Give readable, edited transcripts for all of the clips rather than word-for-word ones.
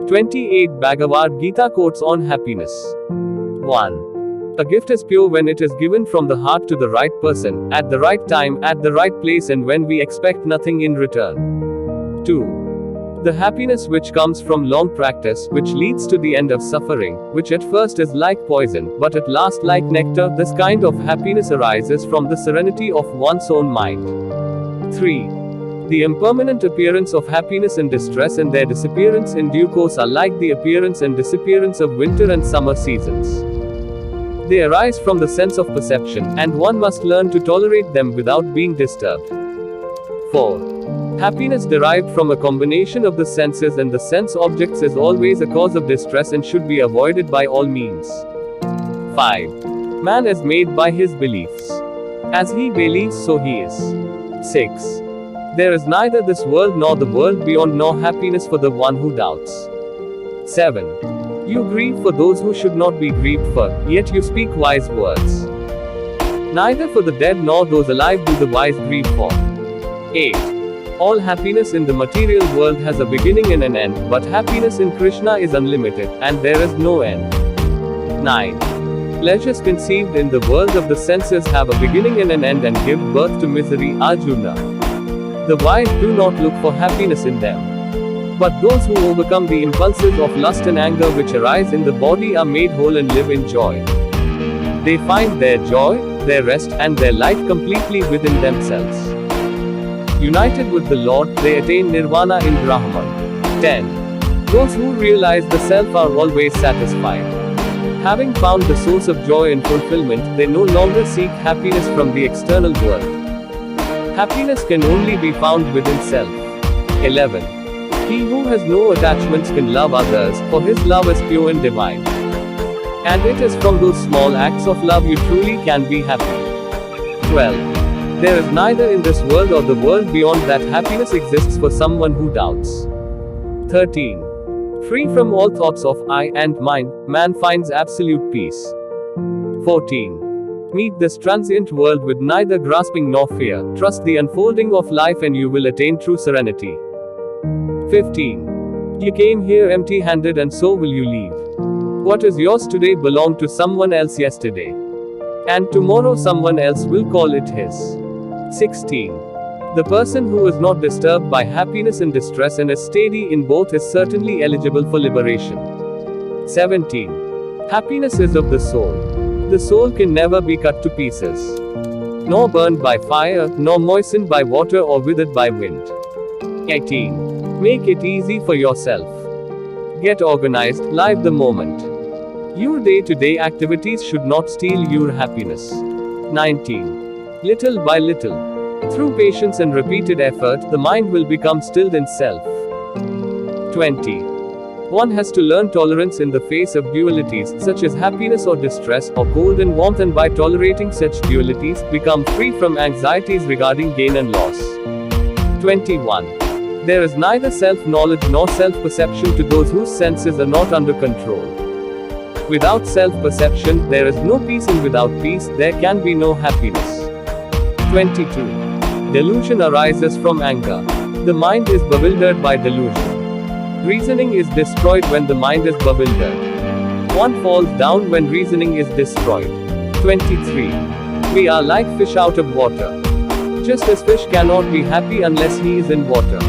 28 Bhagavad Gita quotes on happiness. 1. A gift is pure when it is given from the heart to the right person, at the right time, at the right place, and when we expect nothing in return. 2. The happiness which comes from long practice, which leads to the end of suffering, which at first is like poison, but at last like nectar, this kind of happiness arises from the serenity of one's own mind. 3. The impermanent appearance of happiness and distress and their disappearance in due course are like the appearance and disappearance of winter and summer seasons. They arise from the sense of perception, and one must learn to tolerate them without being disturbed. 4. Happiness derived from a combination of the senses and the sense objects is always a cause of distress and should be avoided by all means. 5. Man is made by his beliefs. As he believes, so he is. 6. There is neither this world nor the world beyond nor happiness for the one who doubts. 7. You grieve for those who should not be grieved for, yet you speak wise words. Neither for the dead nor those alive do the wise grieve for. 8. All happiness in the material world has a beginning and an end, but happiness in Krishna is unlimited, and there is no end. 9. Pleasures conceived in the world of the senses have a beginning and an end and give birth to misery, Arjuna. The wise do not look for happiness in them. But those who overcome the impulses of lust and anger which arise in the body are made whole and live in joy. They find their joy, their rest, and their life completely within themselves. United with the Lord, they attain nirvana in Brahman. 10. Those who realize the self are always satisfied. Having found the source of joy and fulfillment, they no longer seek happiness from the external world. Happiness can only be found within self. 11. He who has no attachments can love others, for his love is pure and divine. And it is from those small acts of love you truly can be happy. 12. There is neither in this world or the world beyond that happiness exists for someone who doubts. 13. Free from all thoughts of I and mine, man finds absolute peace. 14. Meet this transient world with neither grasping nor fear, trust the unfolding of life and you will attain true serenity. 15. You came here empty-handed and so will you leave. What is yours today belonged to someone else yesterday. And tomorrow someone else will call it his. 16. The person who is not disturbed by happiness and distress and is steady in both is certainly eligible for liberation. 17. Happiness is of the soul. The soul can never be cut to pieces, nor burned by fire, nor moistened by water or withered by wind. 18. Make it easy for yourself. Get organized, live the moment. Your day-to-day activities should not steal your happiness. 19. Little by little, through patience and repeated effort, the mind will become stilled in self. 20. One has to learn tolerance in the face of dualities, such as happiness or distress, or cold and warmth, and by tolerating such dualities, become free from anxieties regarding gain and loss. 21. There is neither self-knowledge nor self-perception to those whose senses are not under control. Without self-perception, there is no peace, and without peace, there can be no happiness. 22. Delusion arises from anger. The mind is bewildered by delusion. Reasoning is destroyed when the mind is bewildered. One falls down when reasoning is destroyed. 23. We are like fish out of water. Just as fish cannot be happy unless he is in water,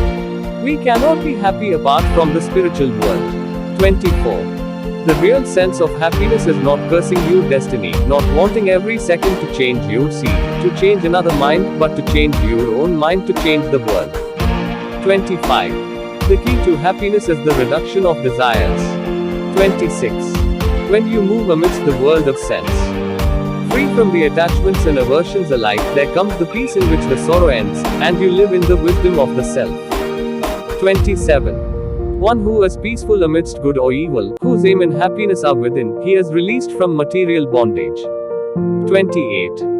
we cannot be happy apart from the spiritual world. 24. The real sense of happiness is not cursing your destiny, not wanting every second to change your seed, to change another mind, but to change your own mind to change the world. 25. The key to happiness is the reduction of desires. 26. When you move amidst the world of sense, free from the attachments and aversions alike, there comes the peace in which the sorrow ends, and you live in the wisdom of the self. 27. One who is peaceful amidst good or evil, whose aim and happiness are within, he is released from material bondage. 28.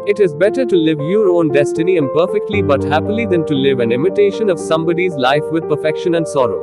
It is better to live your own destiny imperfectly but happily than to live an imitation of somebody's life with perfection and sorrow.